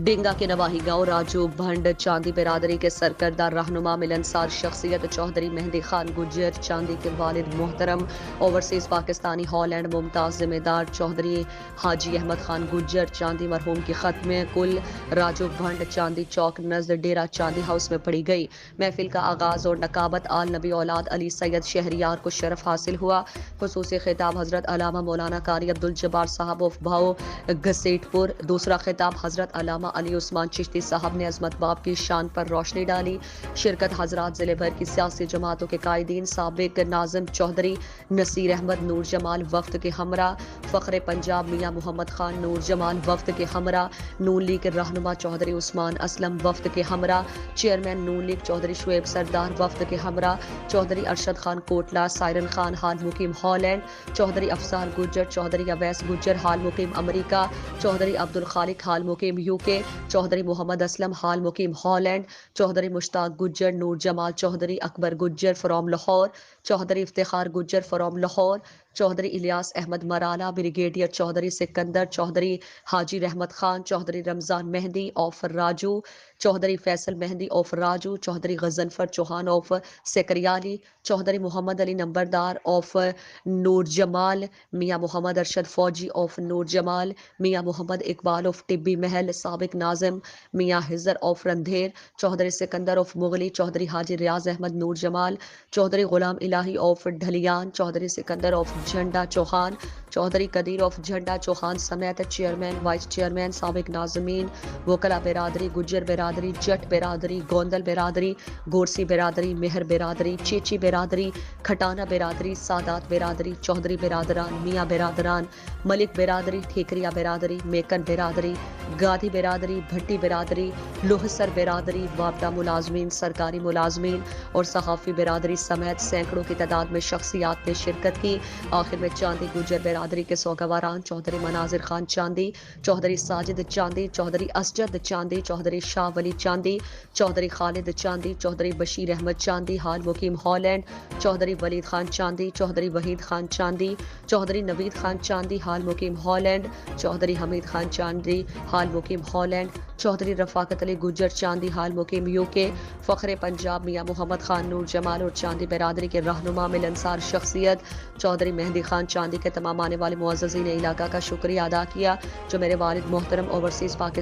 ڈنگہ کے نواحی گاؤں راجو بھنڈ چاندی برادری کے سرکردہ رہنما ملنسارشخصیت چوہدری مہندی خان گجر چاندی کے والد محترم اوورسیز پاکستانی ہالینڈ ممتاز زمیندارچوہدری حاجی احمد خان گجر چاندی مرحوم کی ختم کل راجو بھنڈ چاندی چوک نزد ڈیرہ چاندی ہاؤس میں پڑھی گئی۔ محفل کا آغاز اور نقابت آل نبی اولاد علی سید شہریار کو شرف حاصل ہوا۔ خصوصی خطاب حضرت علامہ مولانا قاری عبدالجبار صاحب آف بھاؤ گھسیٹ پور۔ دوسرا خطاب حضرت علامہ علی عثمان چشتی صاحب نے عظمت باب کی شان پر روشنی ڈالی۔ شرکت حضرات ضلع بھر کی سیاسی جماعتوں کے قائدین، سابق ناظم چوہدری نصیر احمد نور جمال وفد کے ہمراہ، فخر پنجاب میاں محمد خان نور جمال وفد کے ہمراہ، نون لیگ رہنما چوہدری عثمان اسلم وفد کے ہمراہ، چیئرمین نون لیگ چوہدری شعیب سردار وفد کے ہمراہ، چوہدری ارشد خان کوٹلا سائرن خان حال مقیم ہالینڈ، چوہدری افضال گجر چوہدری اویس گجر حال مقیم امریکہ، چوہدری عبدالخالق حال مقیم UK، چوہدری محمد اسلم حال مقیم Holland, Chaudhry Mushtaq Gujjar Noor Jamal Chaudhry Akbar Gujjar from Lahore, Chaudhry Iftikhar Gujjar from Lahore, Chaudhry Ilyas Ahmed Marala, brigadier Chaudhry Sikandar Chaudhry Haji Rehmat Khan, Chaudhry Ramzan Mehndi of Raju, Chaudhry Faisal Mehndi of Raju, Chaudhry Ghazanfar Chauhan of Sakriali, Chaudhry Muhammad Ali نمبردار آف نور جمال، میاں محمد ارشد فوجی of Noor Jamal, Mian Muhammad Iqbal of tubby Mahal, سابق ناظم میاں حضر آف رندھیر، چوہدری سکندر آف مغلی، چوہدری حاجی ریاض احمد نور جمال، چوہدری غلام الہی آف ڈھلیان، چوہدری سکندر آف جھنڈا چوہان، چوہدری قدیر آف جھنڈا چوہان سمیت چیئرمین وائس چیئرمین سابق ناظمین، وکلا برادری، گجر برادری، جٹ برادری، گوندل برادری، گورسی برادری، مہر برادری، چیچی برادری، کھٹانہ برادری، سادات برادری، چوہدری برادران، میاں برادران، ملک برادری، ٹھیکریا برادری، میکن برادری، گادھی برادری، بھٹی برادری، لوہسر برادری، وابڈہ ملازمین، سرکاری ملازمین اور صحافی برادری سمیت سینکڑوں کی تعداد میں شخصیات نے شرکت کی۔ آخر میں چاندی گجر برادری کے سوگواران چوہدری مناظر خان چاندی، چوہدری ساجد چاندی، چوہدری اسجد چاندی، چوہدری شاہ ولی چاندی، چوہدری خالد چاندی، چوہدری بشیر احمد چاندی حال مقیم ہالینڈ، چوہدری ولید خان چاندی، چوہدری وحید خان چاندی، چوہدری نوید خان چاندی حال مقیم ہالینڈ، چوہدری حمید خان چاندی حال مقیم ہالینڈ، چوہدری رفاقت علی گجر چاندی حال مقیم UK، فخر پنجاب میاں محمد خان نور جمال اور چاندی برادری کے رہنما ملنسار شخصیت چوہدری مہندی خان چاندی کے تمام آنے والے معززین علاقہ کا شکریہ ادا کیا جو میرے والد محترم اوورسیز پاکستانی